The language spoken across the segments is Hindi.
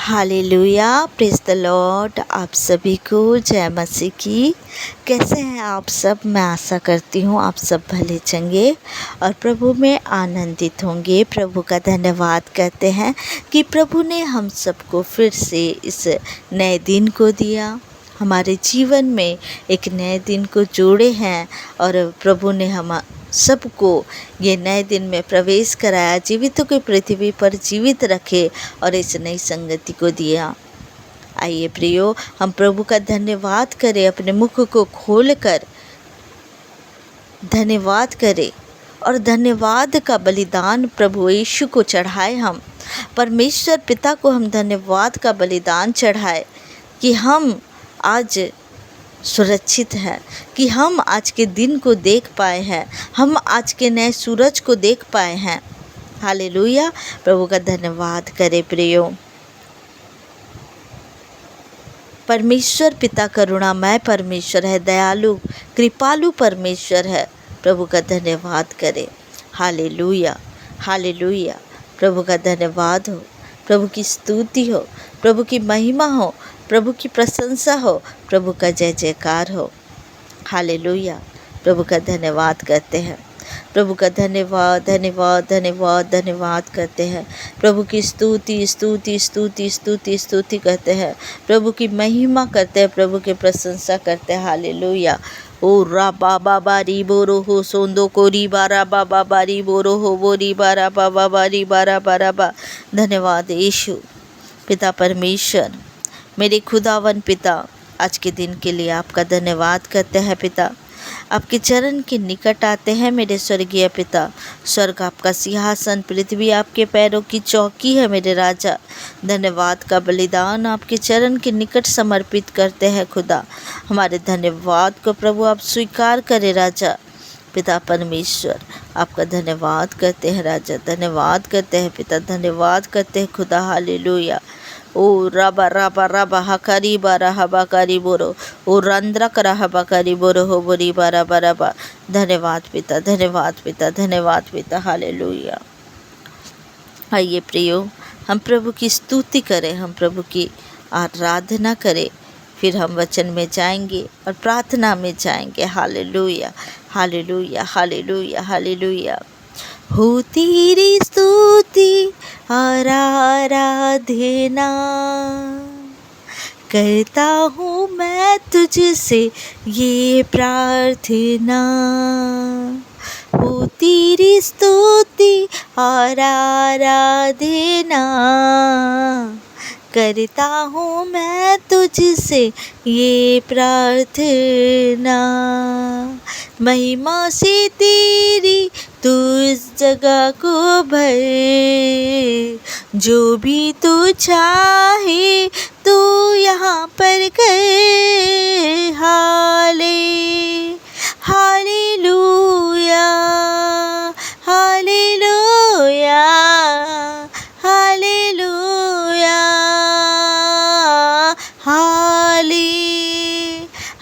Hallelujah, praise the Lord. आप सभी को जय मसीह की। कैसे हैं आप सब? मैं आशा करती हूँ आप सब भले चंगे और प्रभु में आनंदित होंगे। प्रभु का धन्यवाद करते हैं कि प्रभु ने हम सबको फिर से इस नए दिन को दिया, हमारे जीवन में एक नए दिन को जोड़े हैं और प्रभु ने हम सबको ये नए दिन में प्रवेश कराया, जीवितों की पृथ्वी पर जीवित रखे और इस नई संगति को दिया। आइए प्रियो, हम प्रभु का धन्यवाद करें, अपने मुख को खोलकर धन्यवाद करें और धन्यवाद का बलिदान प्रभु यीशु को चढ़ाए। हम परमेश्वर पिता को हम धन्यवाद का बलिदान चढ़ाए कि हम आज सुरक्षित हैं, कि हम आज के दिन को देख पाए हैं, हम आज के नए सूरज को देख पाए हैं। हालेलुया, प्रभु का धन्यवाद करें प्रियो। परमेश्वर पिता करुणामय परमेश्वर है, दयालु कृपालु परमेश्वर है। प्रभु का धन्यवाद करें। हालेलुया, हालेलुया, प्रभु का धन्यवाद हो, प्रभु की स्तुति हो, प्रभु की महिमा हो, प्रभु की प्रशंसा हो, प्रभु का जय जयकार हो। हालेलुया, प्रभु का धन्यवाद करते हैं, प्रभु का धन्यवाद धन्यवाद धन्यवाद धन्यवाद करते हैं। प्रभु की स्तुति स्तुति स्तुति स्तुति स्तुति करते हैं, प्रभु की महिमा करते हैं, प्रभु की प्रशंसा करते हैं। हालेलुया। ओ रा बाबा बारी बोरो हो सोंदो को री बारा बाबा बारी बोरो हो वो री बारा बाबा बारी बारा बारा बा। धन्यवाद यीशु। पिता परमेश्वर, मेरे खुदावन पिता, आज के दिन के लिए आपका धन्यवाद करते हैं पिता। आपके चरण के निकट आते हैं मेरे स्वर्गीय पिता। स्वर्ग आपका सिंहासन, पृथ्वी आपके पैरों की चौकी है मेरे राजा। धन्यवाद का बलिदान आपके चरण के निकट समर्पित करते हैं खुदा। हमारे धन्यवाद को प्रभु आप स्वीकार करें राजा। पिता परमेश्वर, आपका धन्यवाद करते हैं राजा, धन्यवाद करते हैं पिता, धन्यवाद करते हैं खुदा। हालेलुया। ओ रबा रबा रबा हकारी बारा हबा करी बोरो, ओ रंद्रा करा हबा करी बोरो हो बोरी बारा बारा बा। धन्यवाद पिता, धन्यवाद पिता, धन्यवाद पिता। हालेलुया। आइए प्रियो, हम प्रभु की स्तुति करें, हम प्रभु की आराधना करें, फिर हम वचन में जाएंगे और प्रार्थना में जाएंगे। Hallelujah, hallelujah, hallelujah, hallelujah. हो तेरी स्तुति और आराधना करता हूँ मैं तुझसे ये प्रार्थना। हो तेरी स्तुति और आराधना करता हूँ मैं तुझसे ये प्रार्थना। महिमा से तेरी तू इस जगह को भर, जो भी तू चाहे तू यहाँ पर कर। Hallelujah, hallelujah, hallelujah,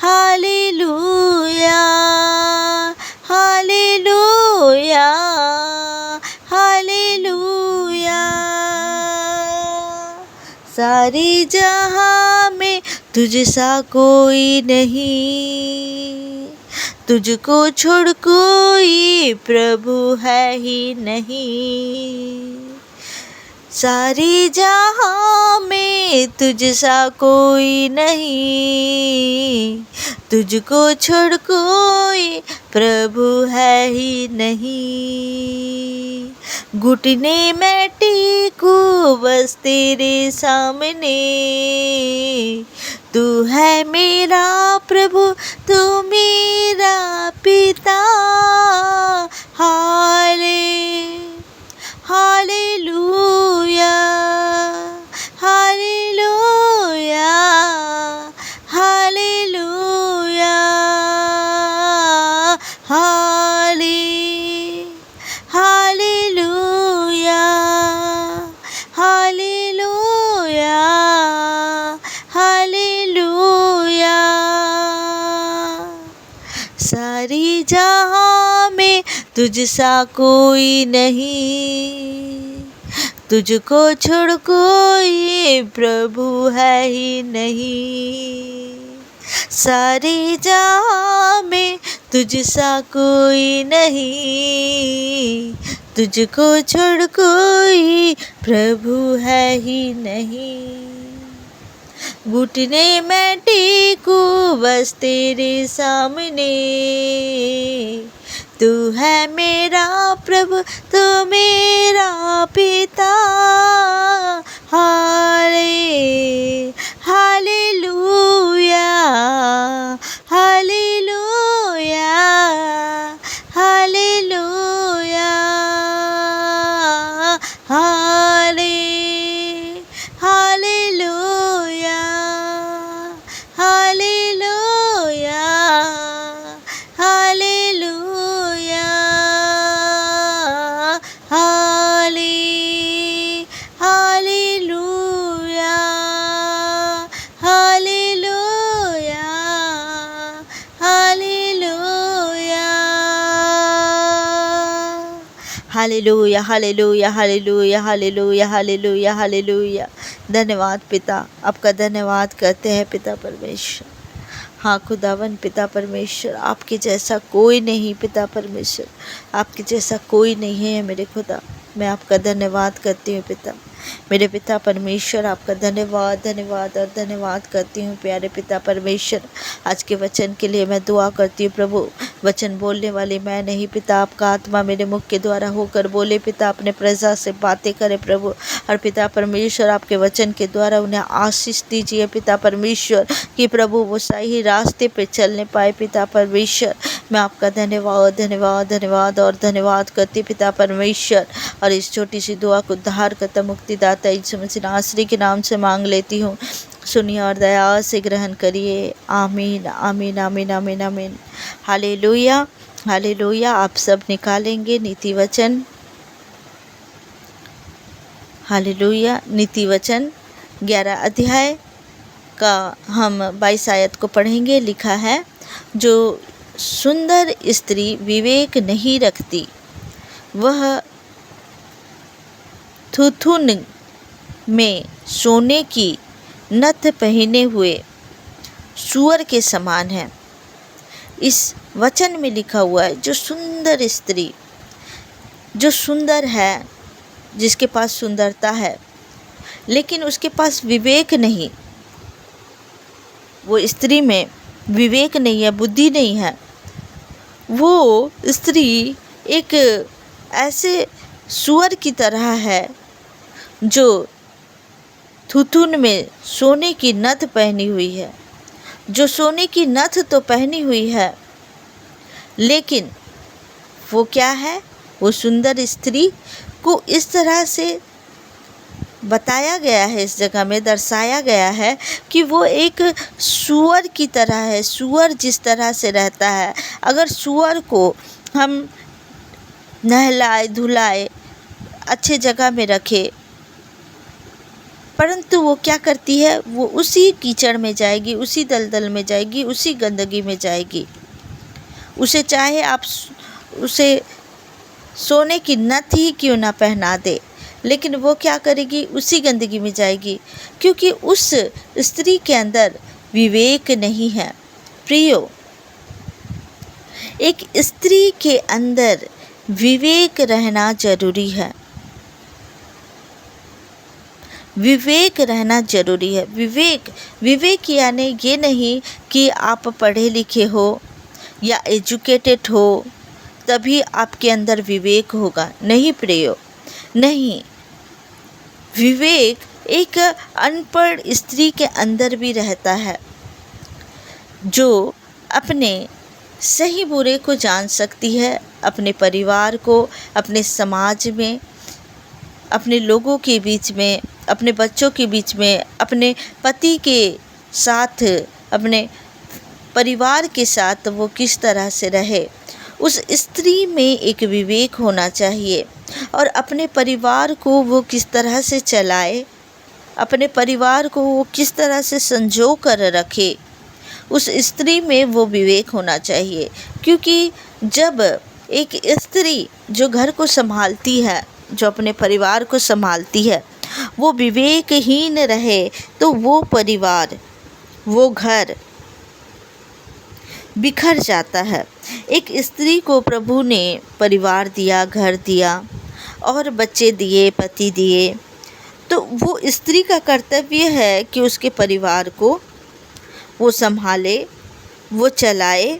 hallelujah, hallelujah, hallelujah. सारे जहां में तुझ सा कोई नहीं, तुझको छोड़ कोई प्रभु है ही नहीं। सारे जहां में तुझ सा कोई नहीं, तुझको छोड़ कोई प्रभु है ही नहीं। घुटने में टेकू बस तेरे सामने, तू है मेरा प्रभु, तू मेरा पिता। Hallelujah, hallelujah, hallelujah, hallelujah, hallelujah, hallelujah. सारी जहां में तुझ सा कोई नहीं, तुझको छोड़ कोई प्रभु है ही नहीं। सारी जहां में तुझसा कोई नहीं, तुझको छोड़ कोई प्रभु है ही नहीं। घुटने में टेकू बस तेरे सामने, तू है मेरा प्रभु, तू मेरा पिता। हाले हालेलुया, हालेलुया, हालेलुया, हाले हालेलुया, हालेलुया, हालेलुया, हाले hallelujah, hallelujah, hallelujah, hallelujah, hallelujah, hallelujah, hallelujah, hallelujah, hallelujah. धन्यवाद पिता, आपका धन्यवाद करते हैं पिता परमेश्वर। हाँ खुदावन पिता परमेश्वर, आपके जैसा कोई नहीं पिता परमेश्वर, आपके जैसा कोई नहीं है मेरे खुदा। मैं आपका धन्यवाद करती हूँ पिता, मेरे पिता परमेश्वर, आपका धन्यवाद धन्यवाद और धन्यवाद करती हूँ प्यारे पिता परमेश्वर। आज के वचन के लिए मैं दुआ करती हूँ प्रभु। वचन बोलने वाली मैं नहीं पिता, आपका आत्मा मेरे मुख के द्वारा होकर बोले पिता, अपने प्रजा से बातें करे प्रभु। और पिता परमेश्वर आपके वचन के द्वारा उन्हें आशीष दीजिए पिता परमेश्वर, कि प्रभु वो सही रास्ते पे चलने पाए पिता परमेश्वर। मैं आपका धन्यवाद धन्यवाद धन्यवाद और धन्यवाद करती पिता परमेश्वर। और इस छोटी सी दुआ को उद्धार करता मुक्तिदाता यीशु मसीह नासरी के नाम से मांग लेती हूँ, सुनिए और दया से ग्रहण करिए। आमीन आमीन आमीन आमीन आमीन। Hallelujah hallelujah. आप सब निकालेंगे नीति वचन। हालेलुया। नीति वचन 11 अध्याय का हम 22 आयत को पढ़ेंगे। लिखा है, जो सुंदर स्त्री विवेक नहीं रखती वह थुथुन में सोने की नथ पहने हुए सूअर के समान है। इस वचन में लिखा हुआ है, जो सुंदर स्त्री, जो सुंदर है, जिसके पास सुंदरता है लेकिन उसके पास विवेक नहीं, वो स्त्री में विवेक नहीं है, बुद्धि नहीं है, वो स्त्री एक ऐसे सूअर की तरह है जो थुथुन में सोने की नथ पहनी हुई है। जो सोने की नथ तो पहनी हुई है, लेकिन वो क्या है, वो सुंदर स्त्री को इस तरह से बताया गया है, इस जगह में दर्शाया गया है कि वो एक सूअर की तरह है। सूअर जिस तरह से रहता है, अगर सूअर को हम नहलाए धुलाए अच्छे जगह में रखे, परंतु वो क्या करती है, वो उसी कीचड़ में जाएगी, उसी दलदल में जाएगी, उसी गंदगी में जाएगी। उसे चाहे आप उसे सोने की नथ ही क्यों ना पहना दे, लेकिन वो क्या करेगी, उसी गंदगी में जाएगी, क्योंकि उस स्त्री के अंदर विवेक नहीं है। प्रियो, एक स्त्री के अंदर विवेक रहना जरूरी है। विवेक रहना जरूरी है। विवेक यानी ये नहीं कि आप पढ़े लिखे हो या एजुकेटेड हो तभी आपके अंदर विवेक होगा। नहीं प्रियो, नहीं। विवेक एक अनपढ़ स्त्री के अंदर भी रहता है, जो अपने सही बुरे को जान सकती है, अपने परिवार को, अपने समाज में, अपने लोगों के बीच में, अपने बच्चों के बीच में, अपने पति के साथ, अपने परिवार के साथ वो किस तरह से रहे। उस स्त्री में एक विवेक होना चाहिए और अपने परिवार को वो किस तरह से चलाए, अपने परिवार को वो किस तरह से संजो कर रखे, उस स्त्री में वो विवेक होना चाहिए। क्योंकि जब एक स्त्री जो घर को संभालती है, जो अपने परिवार को संभालती है वो विवेकहीन रहे तो वो परिवार, वो घर बिखर जाता है। एक स्त्री को प्रभु ने परिवार दिया, घर दिया और बच्चे दिए, पति दिए, तो वो स्त्री का कर्तव्य है कि उसके परिवार को वो संभाले, वो चलाए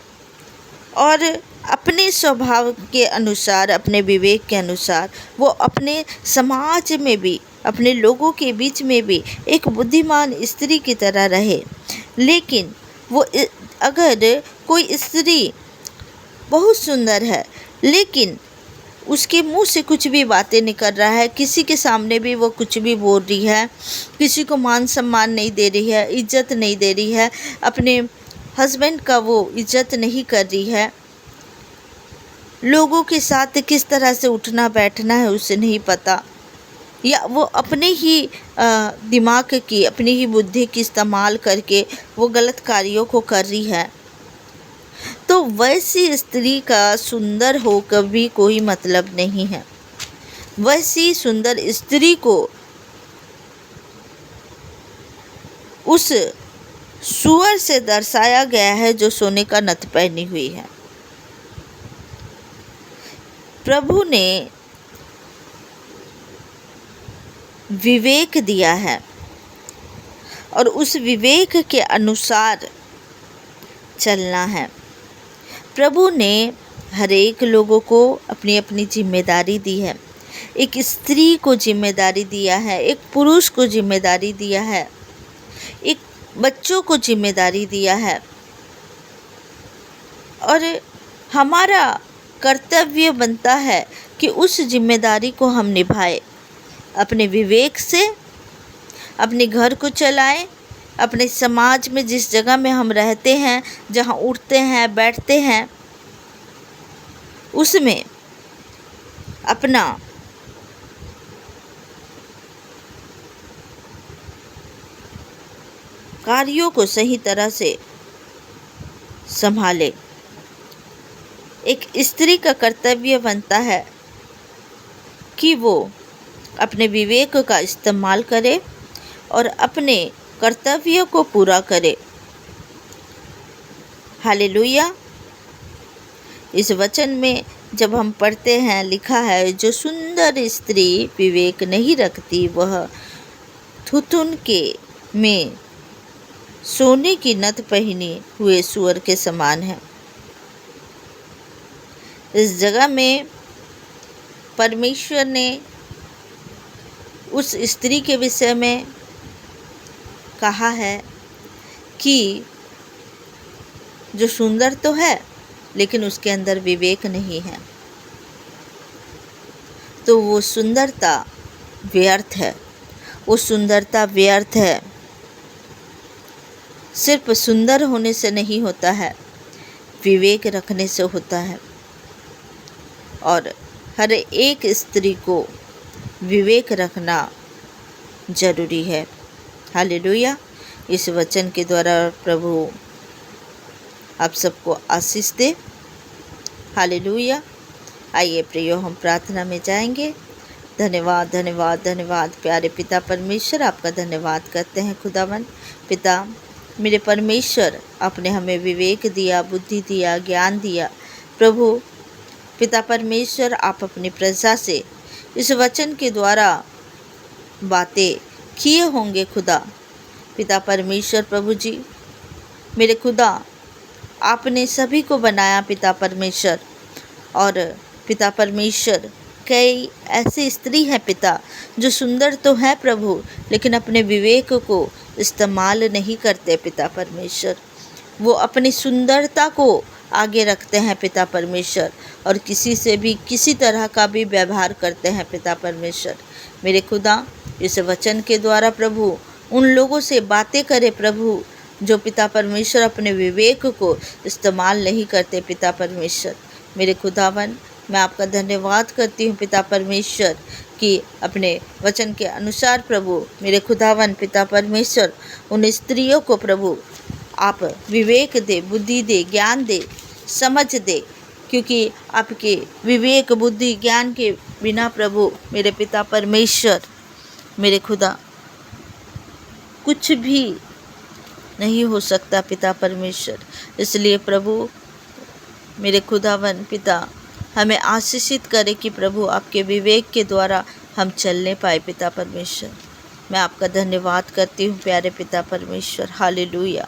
और अपने स्वभाव के अनुसार, अपने विवेक के अनुसार वो अपने समाज में भी, अपने लोगों के बीच में भी एक बुद्धिमान स्त्री की तरह रहे। लेकिन वो अगर कोई स्त्री बहुत सुंदर है लेकिन उसके मुंह से कुछ भी बातें निकल रहा है, किसी के सामने भी वो कुछ भी बोल रही है, किसी को मान सम्मान नहीं दे रही है, इज्जत नहीं दे रही है, अपने हस्बैंड का वो इज्जत नहीं कर रही है, लोगों के साथ किस तरह से उठना बैठना है उसे नहीं पता, या वो अपने ही दिमाग की, अपनी ही बुद्धि की इस्तेमाल करके वो गलत कार्यों को कर रही है, तो वैसी स्त्री का सुंदर होकर भी कोई मतलब नहीं है। वैसी सुंदर स्त्री को उस सूअर से दर्शाया गया है जो सोने का नथ पहनी हुई है। प्रभु ने विवेक दिया है और उस विवेक के अनुसार चलना है। प्रभु ने हर एक लोगों को अपनी अपनी जिम्मेदारी दी है। एक स्त्री को जिम्मेदारी दिया है, एक पुरुष को जिम्मेदारी दिया है, एक बच्चों को जिम्मेदारी दिया है और हमारा कर्तव्य बनता है कि उस जिम्मेदारी को हम निभाएं, अपने विवेक से अपने घर को चलाएं, अपने समाज में जिस जगह में हम रहते हैं, जहाँ उठते हैं बैठते हैं, उसमें अपना कार्यों को सही तरह से संभाले। एक स्त्री का कर्तव्य बनता है कि वो अपने विवेक का इस्तेमाल करे और अपने कर्तव्य को पूरा करे। हालेलुया। इस वचन में जब हम पढ़ते हैं, लिखा है, जो सुंदर स्त्री विवेक नहीं रखती वह थुथुन के में सोने की नथ पहने हुए सूअर के समान है। इस जगह में परमेश्वर ने उस स्त्री के विषय में कहा है कि जो सुंदर तो है लेकिन उसके अंदर विवेक नहीं है, तो वो सुंदरता व्यर्थ है। वो सुंदरता व्यर्थ है। सिर्फ सुंदर होने से नहीं होता है, विवेक रखने से होता है। और हर एक स्त्री को विवेक रखना जरूरी है। हालेलुया। इस वचन के द्वारा प्रभु आप सबको आशीष दे। हालेलुया। आइए प्रियो, हम प्रार्थना में जाएंगे। धन्यवाद धन्यवाद धन्यवाद प्यारे पिता परमेश्वर, आपका धन्यवाद करते हैं खुदावन। पिता मेरे परमेश्वर, आपने हमें विवेक दिया, बुद्धि दिया, ज्ञान दिया। प्रभु पिता परमेश्वर, आप अपनी प्रजा से इस वचन के द्वारा बातें किए होंगे खुदा। पिता परमेश्वर, प्रभु जी मेरे खुदा, आपने सभी को बनाया पिता परमेश्वर, और पिता परमेश्वर कई ऐसी स्त्री हैं पिता जो सुंदर तो है प्रभु, लेकिन अपने विवेक को इस्तेमाल नहीं करते पिता परमेश्वर। वो अपनी सुंदरता को आगे रखते हैं पिता परमेश्वर, और किसी से भी किसी तरह का भी व्यवहार करते हैं पिता परमेश्वर। मेरे खुदा, इस वचन के द्वारा प्रभु उन लोगों से बातें करे प्रभु जो पिता परमेश्वर अपने विवेक को इस्तेमाल नहीं करते पिता परमेश्वर। मेरे खुदावन, मैं आपका धन्यवाद करती हूँ पिता परमेश्वर कि अपने वचन के अनुसार प्रभु मेरे खुदावन पिता परमेश्वर उन स्त्रियों को प्रभु आप विवेक दे, बुद्धि दे, ज्ञान दे, समझ दे, क्योंकि आपके विवेक बुद्धि ज्ञान के बिना प्रभु मेरे पिता परमेश्वर, मेरे खुदा, कुछ भी नहीं हो सकता पिता परमेश्वर। इसलिए प्रभु मेरे खुदावन पिता हमें आशीषित करे कि प्रभु आपके विवेक के द्वारा हम चलने पाए पिता परमेश्वर। मैं आपका धन्यवाद करती हूँ प्यारे पिता परमेश्वर, हालेलुया।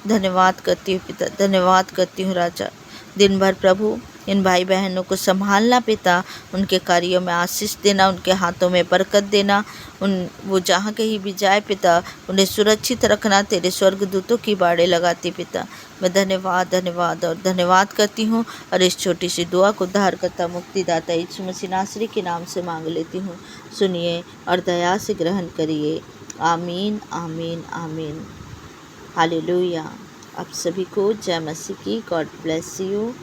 धन्यवाद करती हूँ पिता, धन्यवाद करती हूँ राजा। दिन भर प्रभु इन भाई बहनों को संभालना पिता, उनके कार्यों में आशीष देना, उनके हाथों में बरकत देना, वो जहाँ कहीं भी जाए पिता उन्हें सुरक्षित रखना। तेरे स्वर्गदूतों की बाड़े लगाती पिता। मैं धन्यवाद धन्यवाद और धन्यवाद करती हूँ और इस छोटी सी दुआ को उद्धारकर्ता मुक्तिदाता यीशु मसीह नासरी के नाम से मांग लेती हूँ। सुनिए और दया से ग्रहण करिए। आमीन आमीन आमीन। हालेलुया। आप सभी को जय मसीह की। God bless you.